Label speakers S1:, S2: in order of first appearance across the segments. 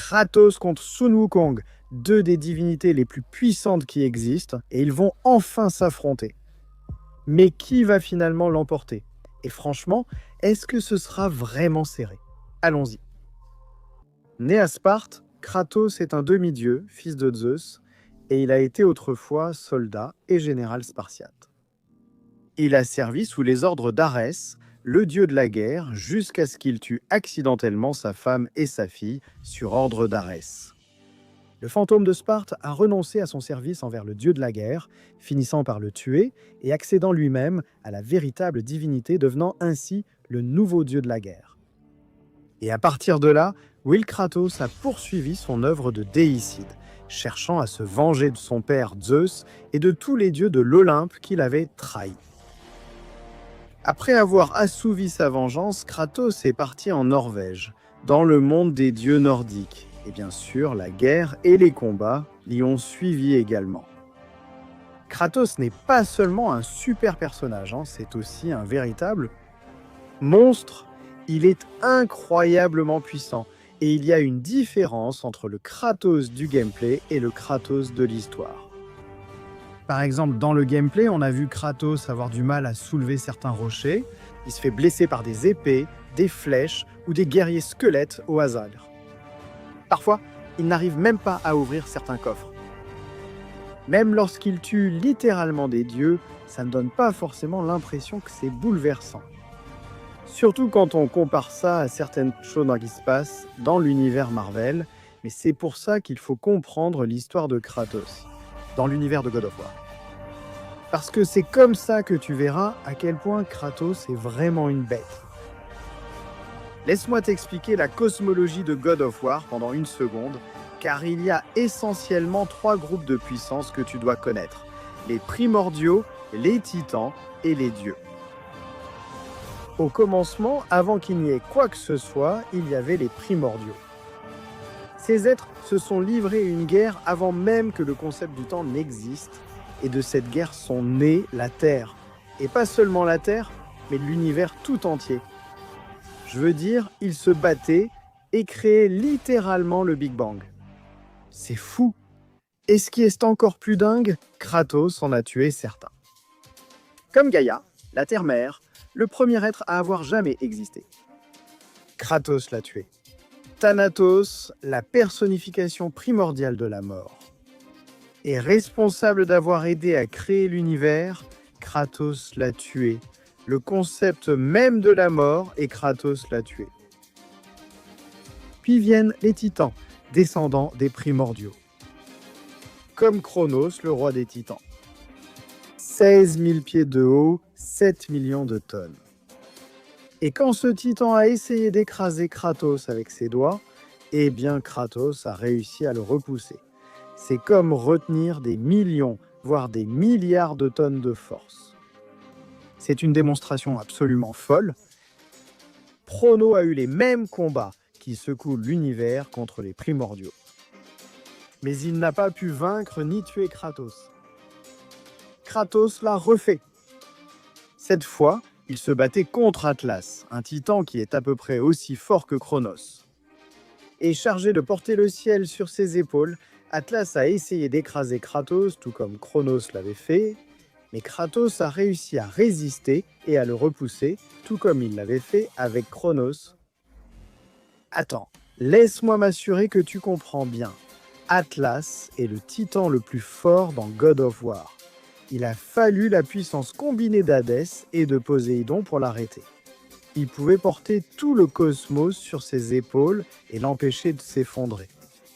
S1: Kratos contre Sun Wukong, deux des divinités les plus puissantes qui existent, et ils vont enfin s'affronter. Mais qui va finalement l'emporter? Et franchement, est-ce que ce sera vraiment serré? Allons-y. Né à Sparte, Kratos est un demi-dieu, fils de Zeus, et il a été autrefois soldat et général spartiate. Il a servi sous les ordres d'Arès, le dieu de la guerre, jusqu'à ce qu'il tue accidentellement sa femme et sa fille sur ordre d'Arès. Le fantôme de Sparte a renoncé à son service envers le dieu de la guerre, finissant par le tuer et accédant lui-même à la véritable divinité, devenant ainsi le nouveau dieu de la guerre. Et à partir de là, Will Kratos a poursuivi son œuvre de déicide, cherchant à se venger de son père Zeus et de tous les dieux de l'Olympe qu'il avait trahis. Après avoir assouvi sa vengeance, Kratos est parti en Norvège, dans le monde des dieux nordiques. Et bien sûr, la guerre et les combats l'y ont suivi également. Kratos n'est pas seulement un super personnage, c'est aussi un véritable monstre. Il est incroyablement puissant, et il y a une différence entre le Kratos du gameplay et le Kratos de l'histoire. Par exemple, dans le gameplay, on a vu Kratos avoir du mal à soulever certains rochers, il se fait blesser par des épées, des flèches ou des guerriers squelettes au hasard. Parfois, il n'arrive même pas à ouvrir certains coffres. Même lorsqu'il tue littéralement des dieux, ça ne donne pas forcément l'impression que c'est bouleversant. Surtout quand on compare ça à certaines choses qui se passent dans l'univers Marvel, mais c'est pour ça qu'il faut comprendre l'histoire de Kratos dans l'univers de God of War. Parce que c'est comme ça que tu verras à quel point Kratos est vraiment une bête. Laisse-moi t'expliquer la cosmologie de God of War pendant une seconde, car il y a essentiellement 3 groupes de puissance que tu dois connaître. Les primordiaux, les titans et les dieux. Au commencement, avant qu'il n'y ait quoi que ce soit, il y avait les primordiaux. Ces êtres se sont livrés une guerre avant même que le concept du temps n'existe, et de cette guerre sont nés la Terre. Et pas seulement la Terre, mais l'univers tout entier. Je veux dire, ils se battaient et créaient littéralement le Big Bang. C'est fou. Et ce qui est encore plus dingue, Kratos en a tué certains. Comme Gaïa, la Terre-Mère, le premier être à avoir jamais existé. Kratos l'a tué. Thanatos, la personnification primordiale de la mort. Et responsable d'avoir aidé à créer l'univers, Kratos l'a tué. Le concept même de la mort, et Kratos l'a tué. Puis viennent les titans, descendants des primordiaux. Comme Chronos, le roi des titans. 16 000 pieds de haut, 7 millions de tonnes. Et quand ce titan a essayé d'écraser Kratos avec ses doigts, eh bien Kratos a réussi à le repousser. C'est comme retenir des millions, voire des milliards de tonnes de force. C'est une démonstration absolument folle. Prono a eu les mêmes combats qui secouent l'univers contre les primordiaux. Mais il n'a pas pu vaincre ni tuer Kratos. Kratos l'a refait. Cette fois, il se battait contre Atlas, un titan qui est à peu près aussi fort que Chronos. Et chargé de porter le ciel sur ses épaules, Atlas a essayé d'écraser Kratos, tout comme Chronos l'avait fait, mais Kratos a réussi à résister et à le repousser, tout comme il l'avait fait avec Chronos. Attends, laisse-moi m'assurer que tu comprends bien. Atlas est le titan le plus fort dans God of War. Il a fallu la puissance combinée d'Hadès et de Poséidon pour l'arrêter. Il pouvait porter tout le cosmos sur ses épaules et l'empêcher de s'effondrer.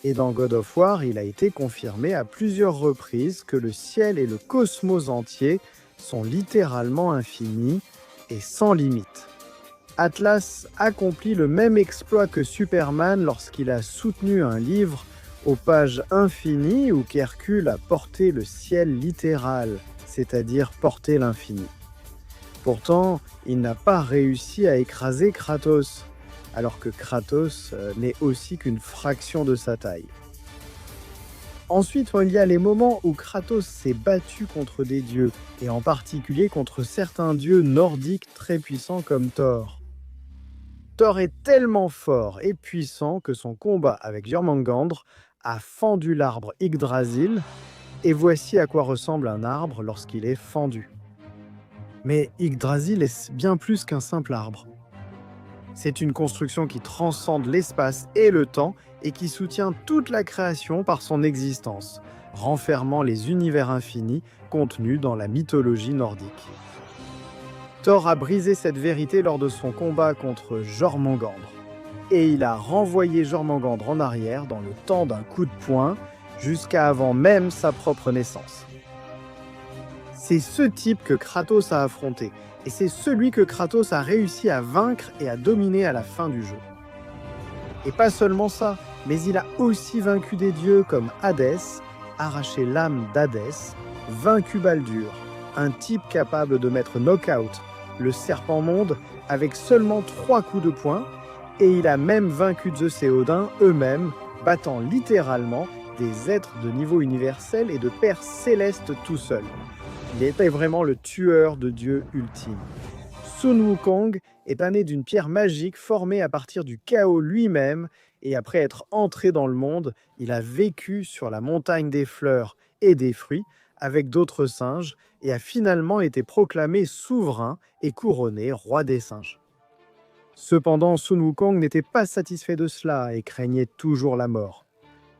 S1: Et dans God of War, il a été confirmé à plusieurs reprises que le ciel et le cosmos entier sont littéralement infinis et sans limite. Atlas accomplit le même exploit que Superman lorsqu'il a soutenu un livre aux pages infinies où qu'Hercule a porté le ciel littéral, c'est-à-dire porté l'infini. Pourtant, il n'a pas réussi à écraser Kratos, alors que Kratos n'est aussi qu'une fraction de sa taille. Ensuite, il y a les moments où Kratos s'est battu contre des dieux, et en particulier contre certains dieux nordiques très puissants comme Thor. Thor est tellement fort et puissant que son combat avec Jormungandr a fendu l'arbre Yggdrasil, et voici à quoi ressemble un arbre lorsqu'il est fendu. Mais Yggdrasil est bien plus qu'un simple arbre. C'est une construction qui transcende l'espace et le temps et qui soutient toute la création par son existence, renfermant les univers infinis contenus dans la mythologie nordique. Thor a brisé cette vérité lors de son combat contre Jormungandr, et il a renvoyé Jormungandr en arrière dans le temps d'un coup de poing, jusqu'à avant même sa propre naissance. C'est ce type que Kratos a affronté, et c'est celui que Kratos a réussi à vaincre et à dominer à la fin du jeu. Et pas seulement ça, mais il a aussi vaincu des dieux comme Hadès, arraché l'âme d'Hadès, vaincu Baldur, un type capable de mettre knock-out le serpent monde avec seulement 3 coups de poing, et il a même vaincu Zeus et Odin eux-mêmes, battant littéralement des êtres de niveau universel et de pères célestes tout seul. Il était vraiment le tueur de dieux ultime. Sun Wukong est né d'une pierre magique formée à partir du chaos lui-même, et après être entré dans le monde, il a vécu sur la montagne des fleurs et des fruits avec d'autres singes, et a finalement été proclamé souverain et couronné roi des singes. Cependant, Sun Wukong n'était pas satisfait de cela et craignait toujours la mort.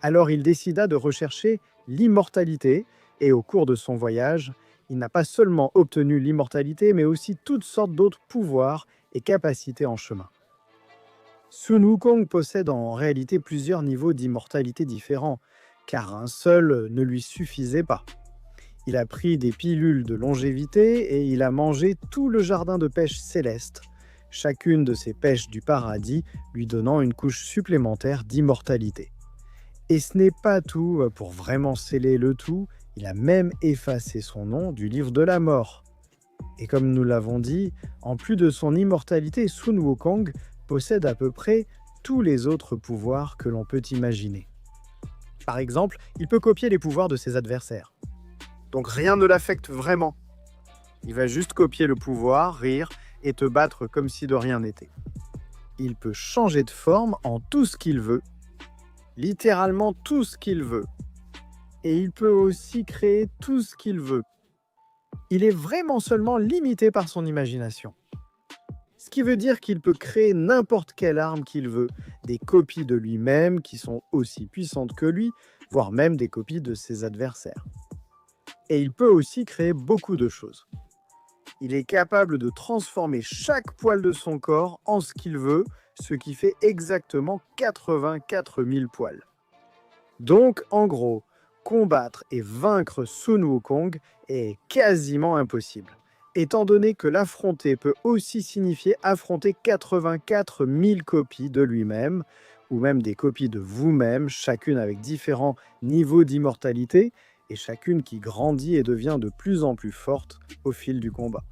S1: Alors il décida de rechercher l'immortalité, et au cours de son voyage, il n'a pas seulement obtenu l'immortalité, mais aussi toutes sortes d'autres pouvoirs et capacités en chemin. Sun Wukong possède en réalité plusieurs niveaux d'immortalité différents, car un seul ne lui suffisait pas. Il a pris des pilules de longévité et il a mangé tout le jardin de pêche céleste, chacune de ces pêches du paradis lui donnant une couche supplémentaire d'immortalité. Et ce n'est pas tout, pour vraiment sceller le tout, il a même effacé son nom du livre de la mort. Et comme nous l'avons dit, en plus de son immortalité, Sun Wukong possède à peu près tous les autres pouvoirs que l'on peut imaginer. Par exemple, il peut copier les pouvoirs de ses adversaires. Donc rien ne l'affecte vraiment. Il va juste copier le pouvoir, rire et te battre comme si de rien n'était. Il peut changer de forme en tout ce qu'il veut, littéralement tout ce qu'il veut. Et il peut aussi créer tout ce qu'il veut. Il est vraiment seulement limité par son imagination. Ce qui veut dire qu'il peut créer n'importe quelle arme qu'il veut, des copies de lui-même qui sont aussi puissantes que lui, voire même des copies de ses adversaires. Et il peut aussi créer beaucoup de choses. Il est capable de transformer chaque poil de son corps en ce qu'il veut, ce qui fait exactement 84 000 poils. Donc, en gros, combattre et vaincre Sun Wukong est quasiment impossible, étant donné que l'affronter peut aussi signifier affronter 84 000 copies de lui-même, ou même des copies de vous-même, chacune avec différents niveaux d'immortalité, et chacune qui grandit et devient de plus en plus forte au fil du combat.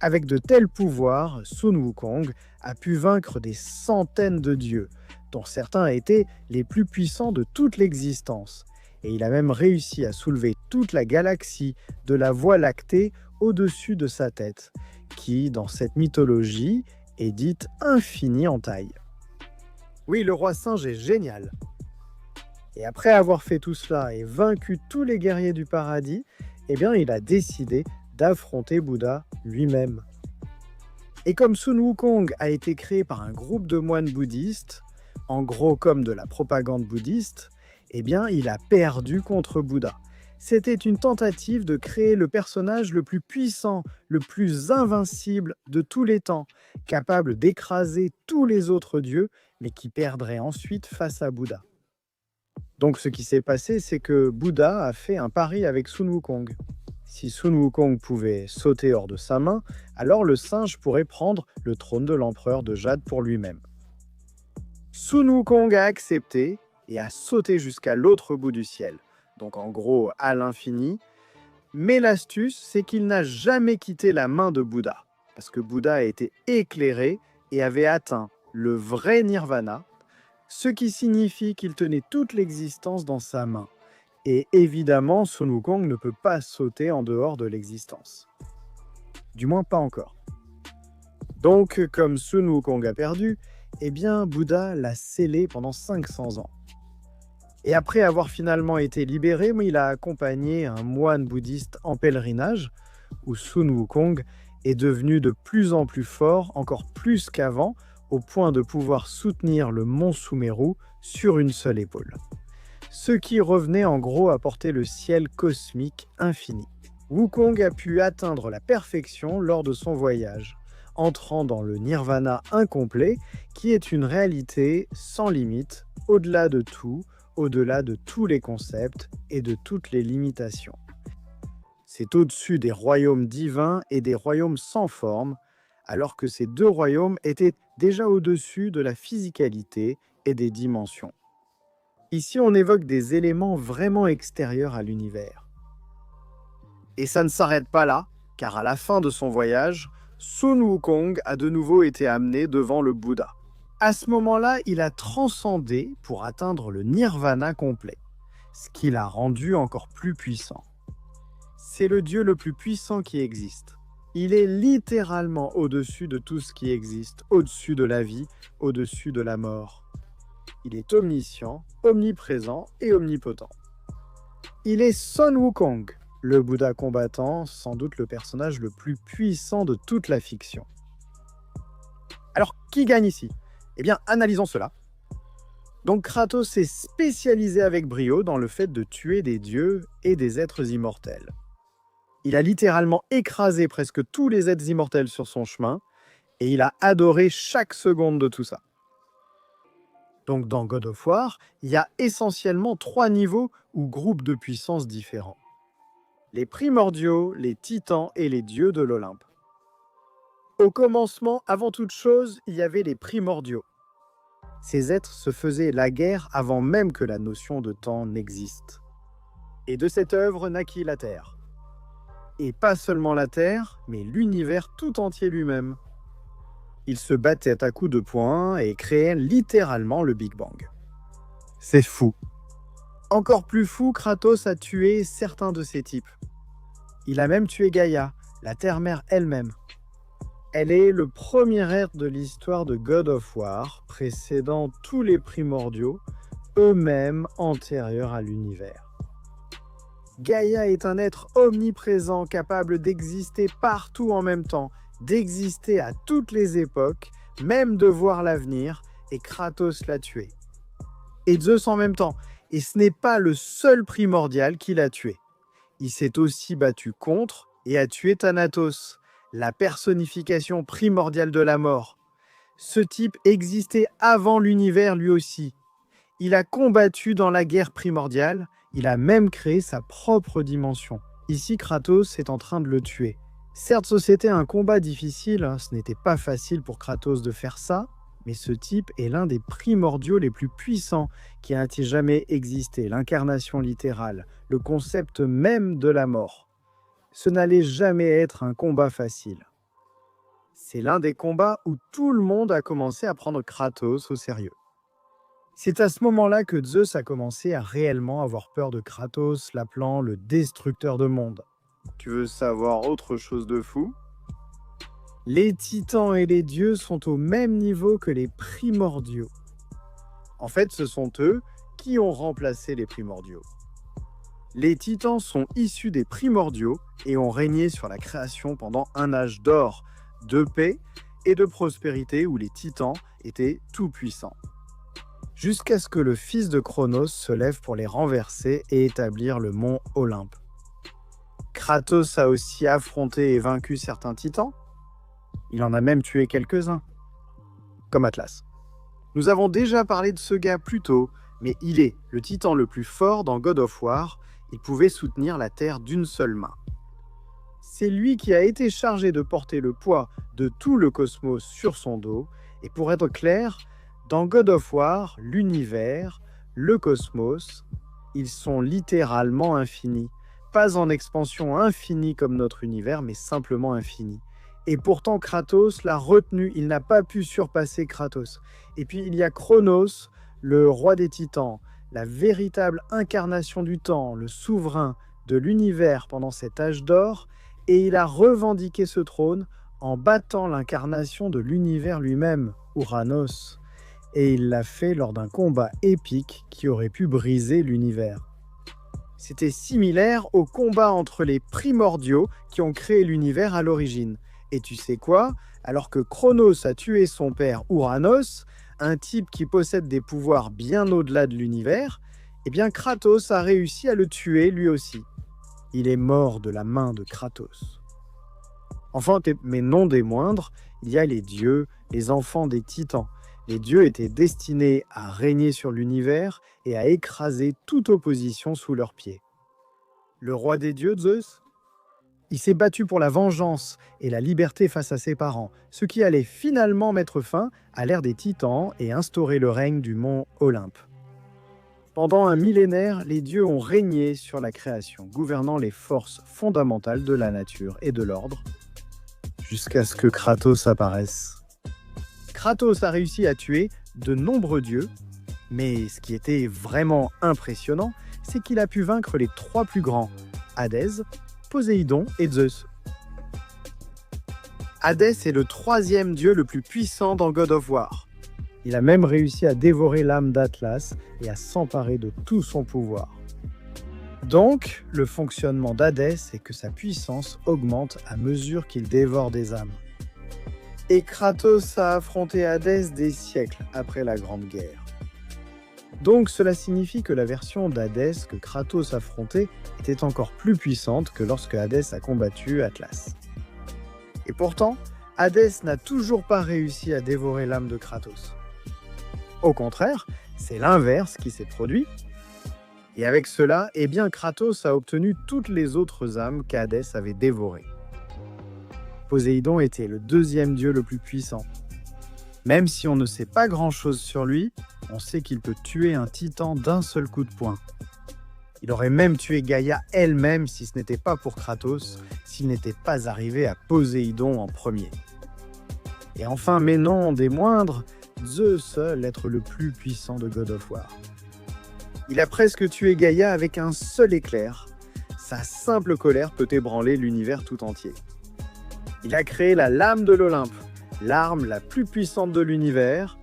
S1: Avec de tels pouvoirs, Sun Wukong a pu vaincre des centaines de dieux, dont certains étaient les plus puissants de toute l'existence, et il a même réussi à soulever toute la galaxie de la Voie lactée au-dessus de sa tête, qui, dans cette mythologie, est dite infinie en taille. Oui, le roi singe est génial. Et après avoir fait tout cela et vaincu tous les guerriers du paradis, eh bien, il a décidé d'affronter Bouddha lui-même. Et comme Sun Wukong a été créé par un groupe de moines bouddhistes, en gros comme de la propagande bouddhiste, eh bien, il a perdu contre Bouddha. C'était une tentative de créer le personnage le plus puissant, le plus invincible de tous les temps, capable d'écraser tous les autres dieux, mais qui perdrait ensuite face à Bouddha. Donc ce qui s'est passé, c'est que Bouddha a fait un pari avec Sun Wukong. Si Sun Wukong pouvait sauter hors de sa main, alors le singe pourrait prendre le trône de l'empereur de Jade pour lui-même. Sun Wukong a accepté et a sauté jusqu'à l'autre bout du ciel, donc en gros à l'infini. Mais l'astuce, c'est qu'il n'a jamais quitté la main de Bouddha, parce que Bouddha a été éclairé et avait atteint le vrai nirvana, ce qui signifie qu'il tenait toute l'existence dans sa main. Et évidemment, Sun Wukong ne peut pas sauter en dehors de l'existence. Du moins pas encore. Donc, comme Sun Wukong a perdu, eh bien, Bouddha l'a scellé pendant 500 ans. Et après avoir finalement été libéré, il a accompagné un moine bouddhiste en pèlerinage, où Sun Wukong est devenu de plus en plus fort, encore plus qu'avant, au point de pouvoir soutenir le mont Sumeru sur une seule épaule. Ce qui revenait en gros à porter le ciel cosmique infini. Wukong a pu atteindre la perfection lors de son voyage, entrant dans le nirvana incomplet, qui est une réalité sans limite, au-delà de tout, au-delà de tous les concepts et de toutes les limitations. C'est au-dessus des royaumes divins et des royaumes sans forme, alors que ces deux royaumes étaient déjà au-dessus de la physicalité et des dimensions. Ici, on évoque des éléments vraiment extérieurs à l'univers. Et ça ne s'arrête pas là, car à la fin de son voyage, Sun Wukong a de nouveau été amené devant le Bouddha. À ce moment-là, il a transcendé pour atteindre le nirvana complet, ce qui l'a rendu encore plus puissant. C'est le Dieu le plus puissant qui existe. Il est littéralement au-dessus de tout ce qui existe, au-dessus de la vie, au-dessus de la mort. Il est omniscient, omniprésent et omnipotent. Il est Sun Wukong, le Bouddha combattant, sans doute le personnage le plus puissant de toute la fiction. Alors, qui gagne ici ? Eh bien, analysons cela. Donc Kratos est spécialisé avec brio dans le fait de tuer des dieux et des êtres immortels. Il a littéralement écrasé presque tous les êtres immortels sur son chemin, et il a adoré chaque seconde de tout ça. Donc dans God of War, il y a essentiellement 3 niveaux ou groupes de puissance différents. Les primordiaux, les titans et les dieux de l'Olympe. Au commencement, avant toute chose, il y avait les primordiaux. Ces êtres se faisaient la guerre avant même que la notion de temps n'existe. Et de cette œuvre naquit la Terre. Et pas seulement la Terre, mais l'univers tout entier lui-même. Ils se battaient à coups de poing et créaient littéralement le Big Bang. C'est fou. Encore plus fou, Kratos a tué certains de ces types. Il a même tué Gaïa, la Terre-Mère elle-même. Elle est le premier être de l'histoire de God of War, précédant tous les primordiaux, eux-mêmes antérieurs à l'univers. Gaïa est un être omniprésent, capable d'exister partout en même temps, d'exister à toutes les époques, même de voir l'avenir, et Kratos l'a tué. Et Zeus en même temps, et ce n'est pas le seul primordial qu'il a tué. Il s'est aussi battu contre et a tué Thanatos, la personnification primordiale de la mort. Ce type existait avant l'univers lui aussi. Il a combattu dans la guerre primordiale, il a même créé sa propre dimension. Ici, Kratos est en train de le tuer. Certes, c'était un combat difficile, ce n'était pas facile pour Kratos de faire ça, mais ce type est l'un des primordiaux les plus puissants qui a jamais existé, l'incarnation littérale, le concept même de la mort. Ce n'allait jamais être un combat facile. C'est l'un des combats où tout le monde a commencé à prendre Kratos au sérieux. C'est à ce moment-là que Zeus a commencé à réellement avoir peur de Kratos, l'appelant le destructeur de mondes. Tu veux savoir autre chose de fou ? Les titans et les dieux sont au même niveau que les primordiaux. En fait, ce sont eux qui ont remplacé les primordiaux. Les titans sont issus des primordiaux et ont régné sur la création pendant un âge d'or, de paix et de prospérité où les titans étaient tout-puissants. Jusqu'à ce que le fils de Cronos se lève pour les renverser et établir le mont Olympe. Kratos a aussi affronté et vaincu certains titans. Il en a même tué quelques-uns, comme Atlas. Nous avons déjà parlé de ce gars plus tôt, mais il est le titan le plus fort dans God of War. Il pouvait soutenir la Terre d'une seule main. C'est lui qui a été chargé de porter le poids de tout le cosmos sur son dos, et pour être clair, dans God of War, l'univers, le cosmos, ils sont littéralement infinis. Pas en expansion infinie comme notre univers, mais simplement infinis. Et pourtant, Kratos l'a retenu, il n'a pas pu surpasser Kratos. Et puis, il y a Cronos, le roi des titans, la véritable incarnation du temps, le souverain de l'univers pendant cet âge d'or, et il a revendiqué ce trône en battant l'incarnation de l'univers lui-même, Uranos. Et il l'a fait lors d'un combat épique qui aurait pu briser l'univers. C'était similaire au combat entre les primordiaux qui ont créé l'univers à l'origine. Et tu sais quoi? Alors que Chronos a tué son père Uranos, un type qui possède des pouvoirs bien au-delà de l'univers, eh bien Kratos a réussi à le tuer lui aussi. Il est mort de la main de Kratos. Enfin, mais non des moindres, il y a les dieux, les enfants des titans. Les dieux étaient destinés à régner sur l'univers et à écraser toute opposition sous leurs pieds. Le roi des dieux, Zeus, il s'est battu pour la vengeance et la liberté face à ses parents, ce qui allait finalement mettre fin à l'ère des titans et instaurer le règne du mont Olympe. Pendant un millénaire, les dieux ont régné sur la création, gouvernant les forces fondamentales de la nature et de l'ordre, jusqu'à ce que Kratos apparaisse. Kratos a réussi à tuer de nombreux dieux, mais ce qui était vraiment impressionnant, c'est qu'il a pu vaincre les trois plus grands, Hadès, Poséidon et Zeus. Hadès est le troisième dieu le plus puissant dans God of War. Il a même réussi à dévorer l'âme d'Atlas et à s'emparer de tout son pouvoir. Donc, le fonctionnement d'Hadès est que sa puissance augmente à mesure qu'il dévore des âmes. Et Kratos a affronté Hadès des siècles après la Grande Guerre. Donc cela signifie que la version d'Hadès que Kratos affrontait était encore plus puissante que lorsque Hadès a combattu Atlas. Et pourtant, Hadès n'a toujours pas réussi à dévorer l'âme de Kratos. Au contraire, c'est l'inverse qui s'est produit. Et avec cela, eh bien Kratos a obtenu toutes les autres âmes qu'Hadès avait dévorées. Poséidon était le deuxième dieu le plus puissant. Même si on ne sait pas grand-chose sur lui, on sait qu'il peut tuer un titan d'un seul coup de poing. Il aurait même tué Gaïa elle-même si ce n'était pas pour Kratos, s'il n'était pas arrivé à Poséidon en premier. Et enfin, mais non des moindres, Zeus, l'être le plus puissant de God of War. Il a presque tué Gaïa avec un seul éclair. Sa simple colère peut ébranler l'univers tout entier. Il a créé la lame de l'Olympe, l'arme la plus puissante de l'univers,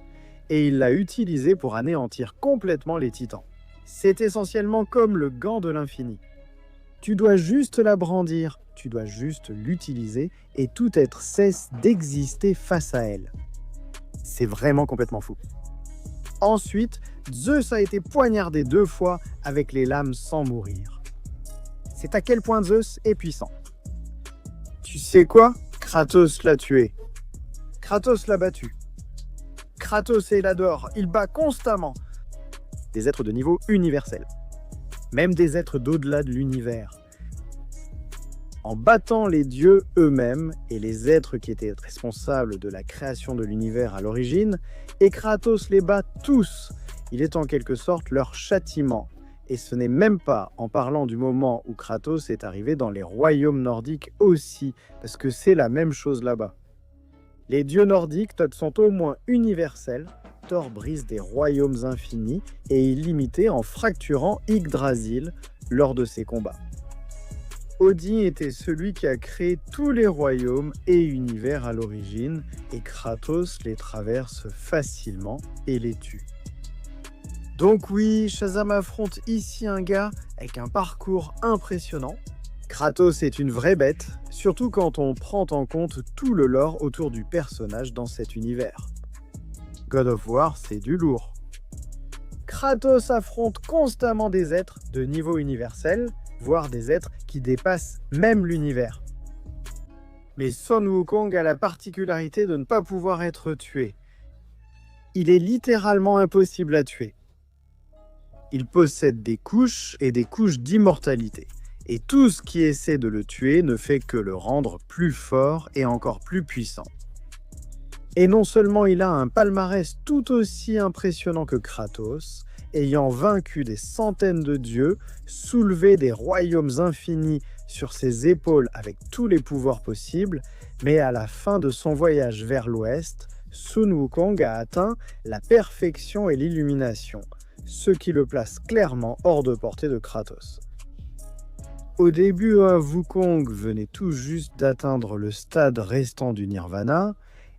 S1: et il l'a utilisée pour anéantir complètement les titans. C'est essentiellement comme le gant de l'infini. Tu dois juste la brandir, tu dois juste l'utiliser, et tout être cesse d'exister face à elle. C'est vraiment complètement fou. Ensuite, Zeus a été poignardé 2 fois avec les lames sans mourir. C'est à quel point Zeus est puissant. Tu sais quoi? Kratos l'a tué. Kratos l'a battu. Kratos et l'adore, il bat constamment. Des êtres de niveau universel. Même des êtres d'au-delà de l'univers. En battant les dieux eux-mêmes et les êtres qui étaient responsables de la création de l'univers à l'origine, et Kratos les bat tous. Il est en quelque sorte leur châtiment. Et ce n'est même pas en parlant du moment où Kratos est arrivé dans les royaumes nordiques aussi, parce que c'est la même chose là-bas. Les dieux nordiques sont au moins universels. Thor brise des royaumes infinis et illimités en fracturant Yggdrasil lors de ses combats. Odin était celui qui a créé tous les royaumes et univers à l'origine, et Kratos les traverse facilement et les tue. Donc oui, Shazam affronte ici un gars avec un parcours impressionnant. Kratos est une vraie bête, surtout quand on prend en compte tout le lore autour du personnage dans cet univers. God of War, c'est du lourd. Kratos affronte constamment des êtres de niveau universel, voire des êtres qui dépassent même l'univers. Mais Sun Wukong a la particularité de ne pas pouvoir être tué. Il est littéralement impossible à tuer. Il possède des couches et des couches d'immortalité. Et tout ce qui essaie de le tuer ne fait que le rendre plus fort et encore plus puissant. Et non seulement il a un palmarès tout aussi impressionnant que Kratos, ayant vaincu des centaines de dieux, soulevé des royaumes infinis sur ses épaules avec tous les pouvoirs possibles, mais à la fin de son voyage vers l'ouest, Sun Wukong a atteint la perfection et l'illumination, ce qui le place clairement hors de portée de Kratos. Au début, Wukong venait tout juste d'atteindre le stade restant du nirvana,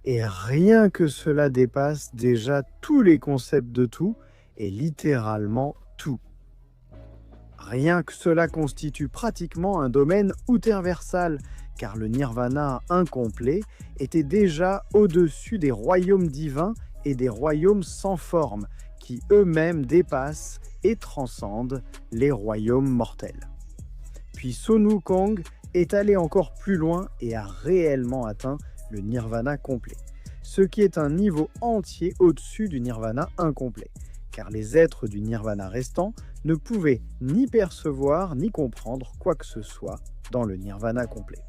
S1: et rien que cela dépasse déjà tous les concepts de tout, et littéralement tout. Rien que cela constitue pratiquement un domaine outerversal, car le nirvana incomplet était déjà au-dessus des royaumes divins et des royaumes sans forme, qui eux-mêmes dépassent et transcendent les royaumes mortels. Puis Sun Wukong est allé encore plus loin et a réellement atteint le nirvana complet, ce qui est un niveau entier au-dessus du nirvana incomplet, car les êtres du nirvana restant ne pouvaient ni percevoir ni comprendre quoi que ce soit dans le nirvana complet.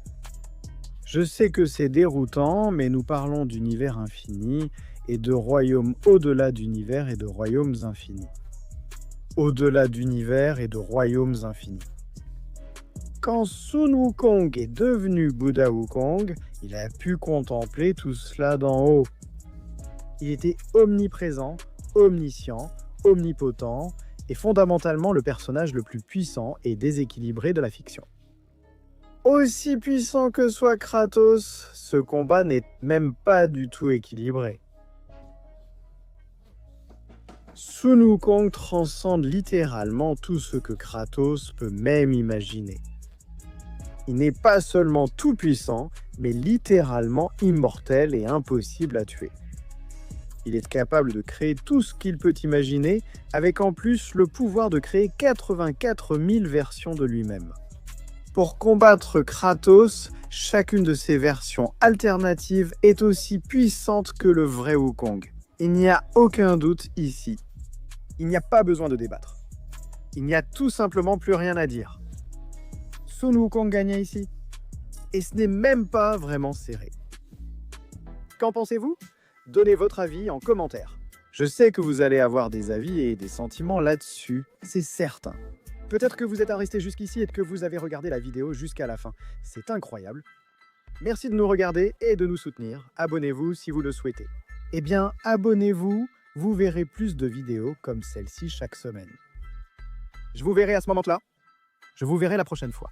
S1: Je sais que c'est déroutant, mais nous parlons d'univers infini et de royaumes au-delà d'univers et de royaumes infinis. Au-delà d'univers et de royaumes infinis. Quand Sun Wukong est devenu Bouddha Wukong, il a pu contempler tout cela d'en haut. Il était omniprésent, omniscient, omnipotent et fondamentalement le personnage le plus puissant et déséquilibré de la fiction. Aussi puissant que soit Kratos, ce combat n'est même pas du tout équilibré. Sun Wukong transcende littéralement tout ce que Kratos peut même imaginer. Il n'est pas seulement tout puissant, mais littéralement immortel et impossible à tuer. Il est capable de créer tout ce qu'il peut imaginer, avec en plus le pouvoir de créer 84 000 versions de lui-même. Pour combattre Kratos, chacune de ces versions alternatives est aussi puissante que le vrai Wukong. Il n'y a aucun doute ici. Il n'y a pas besoin de débattre. Il n'y a tout simplement plus rien à dire. Sun Wukong gagnait ici. Et ce n'est même pas vraiment serré. Qu'en pensez-vous ? Donnez votre avis en commentaire. Je sais que vous allez avoir des avis et des sentiments là-dessus, c'est certain. Peut-être que vous êtes resté jusqu'ici et que vous avez regardé la vidéo jusqu'à la fin. C'est incroyable. Merci de nous regarder et de nous soutenir. Abonnez-vous si vous le souhaitez. Eh bien, abonnez-vous, vous verrez plus de vidéos comme celle-ci chaque semaine. Je vous verrai à ce moment-là. Je vous verrai la prochaine fois.